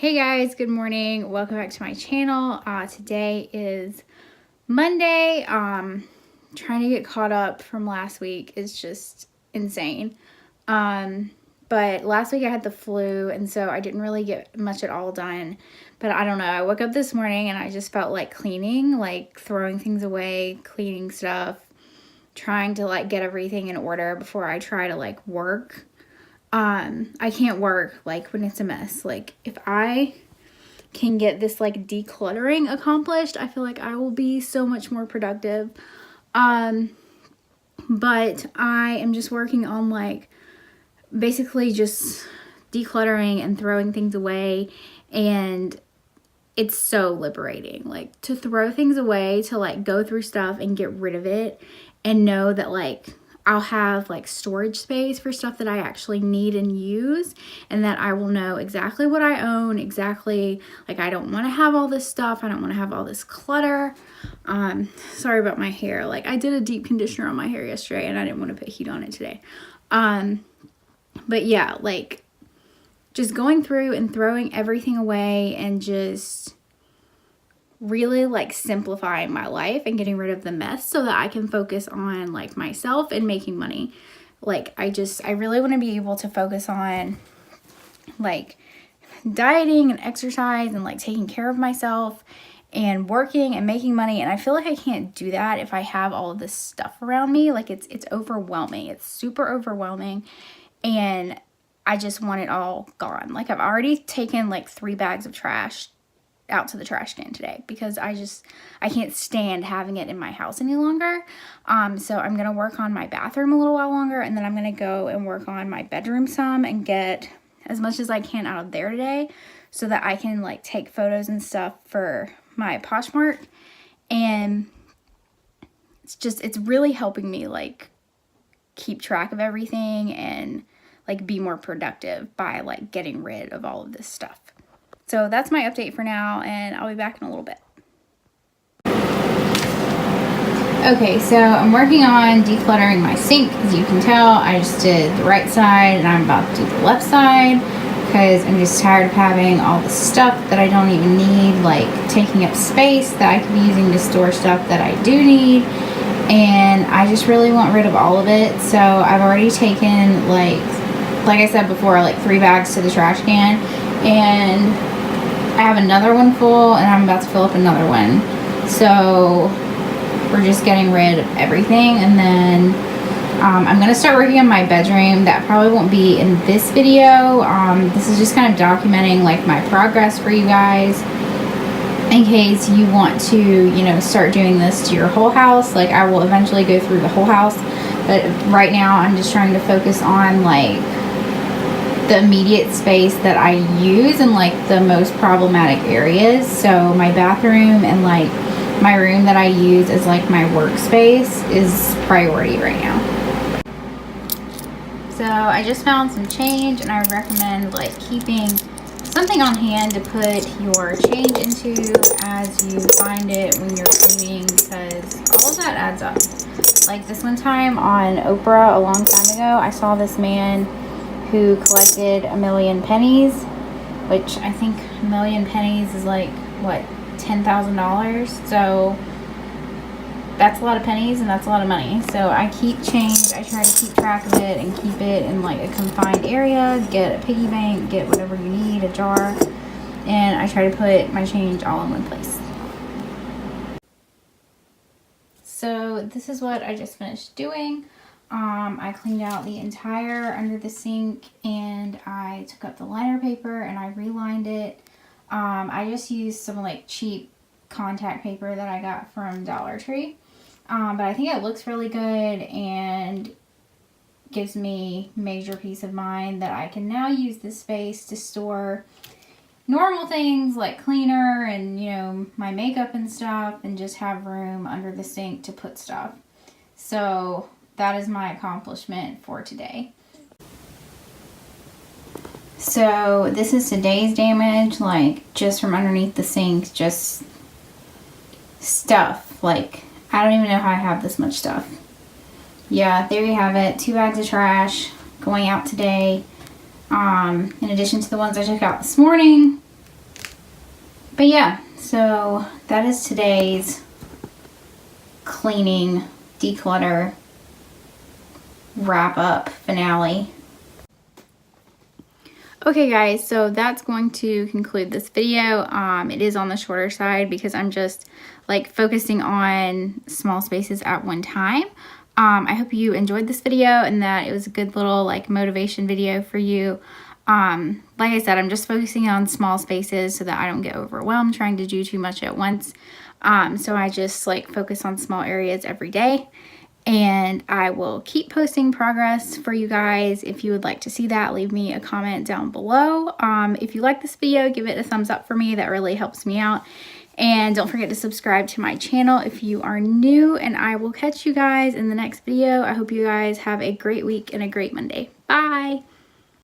Hey guys, good morning. Welcome back to my channel. Today is Monday. Trying to get caught up from last week is just insane. But last week I had the flu, and so I didn't really get much at all done. But I don't know. I woke up this morning and I just felt like cleaning, like throwing things away, cleaning stuff, trying to like get everything in order before I try to like work. I can't work like when it's a mess. Like if I can get this like decluttering accomplished, I feel like I will be so much more productive. But I am just working on like basically just decluttering and throwing things away, and it's so liberating, like to throw things away, to like go through stuff and get rid of it and know that like I'll have like storage space for stuff that I actually need and use, and that I will know exactly what I own, exactly, like I don't want to have all this stuff. I don't want to have all this clutter. Sorry about my hair. Like I did a deep conditioner on my hair yesterday and I didn't want to put heat on it today. But yeah, like just going through and throwing everything away and just really like simplifying my life and getting rid of the mess so that I can focus on like myself and making money. Like I really want to be able to focus on like dieting and exercise and like taking care of myself and working and making money. And I feel like I can't do that if I have all of this stuff around me. Like it's overwhelming. It's super overwhelming. And I just want it all gone. Like I've already taken like 3 bags of trash out to the trash can today because I can't stand having it in my house any longer. So I'm gonna work on my bathroom a little while longer, and then I'm gonna go and work on my bedroom some and get as much as I can out of there today so that I can like take photos and stuff for my POSHMARK. And it's really helping me like keep track of everything and like be more productive by like getting rid of all of this stuff. So that's my update for now, and I'll be back in a little bit. Okay, so I'm working on decluttering my sink. As you can tell, I just did the right side and I'm about to do the left side because I'm just tired of having all the stuff that I don't even need, like taking up space that I could be using to store stuff that I do need. And I just really want rid of all of it. So I've already taken like I said before, like 3 bags to the trash can, and I have another one full and I'm about to fill up another one. So we're just getting rid of everything. And then I'm going to start working on my bedroom. That probably won't be in this video. This is just kind of documenting like my progress for you guys in case you want to, you know, start doing this to your whole house. Like I will eventually go through the whole house, but right now I'm just trying to focus on like the immediate space that I use and like the most problematic areas. So my bathroom and like my room that I use as like my workspace is priority right now. So I just found some change, and I would recommend like keeping something on hand to put your change into as you find it when you're cleaning, because all of that adds up. Like this one time on Oprah a long time ago, I saw this man who collected 1,000,000 pennies, which I think 1,000,000 pennies is like, what, $10,000? So that's a lot of pennies and that's a lot of money. So I keep change. I try to keep track of it and keep it in like a confined area. Get a piggy bank, get whatever you need, a jar, and I try to put my change all in one place. So this is what I just finished doing. I cleaned out the entire under the sink, and I took up the liner paper and I relined it. I just used some like cheap contact paper that I got from Dollar Tree. But I think it looks really good and gives me major peace of mind that I can now use this space to store normal things like cleaner and, you know, my makeup and stuff, and just have room under the sink to put stuff. So that is my accomplishment for today. So this is today's damage, like just from underneath the sink, just stuff. Like I don't even know how I have this much stuff. Yeah, there you have it. 2 bags of trash going out today. In addition to the ones I took out this morning. But yeah, so that is today's cleaning, declutter, wrap up, finale. Okay guys, so that's going to conclude this video. It is on the shorter side because I'm just like focusing on small spaces at one time. I hope you enjoyed this video and that it was a good little like motivation video for you. Like I said, I'm just focusing on small spaces so that I don't get overwhelmed trying to do too much at once. So I just like focus on small areas every day. And I will keep posting progress for you guys. If you would like to see that, leave me a comment down below. If you like this video, give it a thumbs up for me. That really helps me out. And don't forget to subscribe to my channel if you are new. And I will catch you guys in the next video. I hope you guys have a great week and a great Monday. Bye!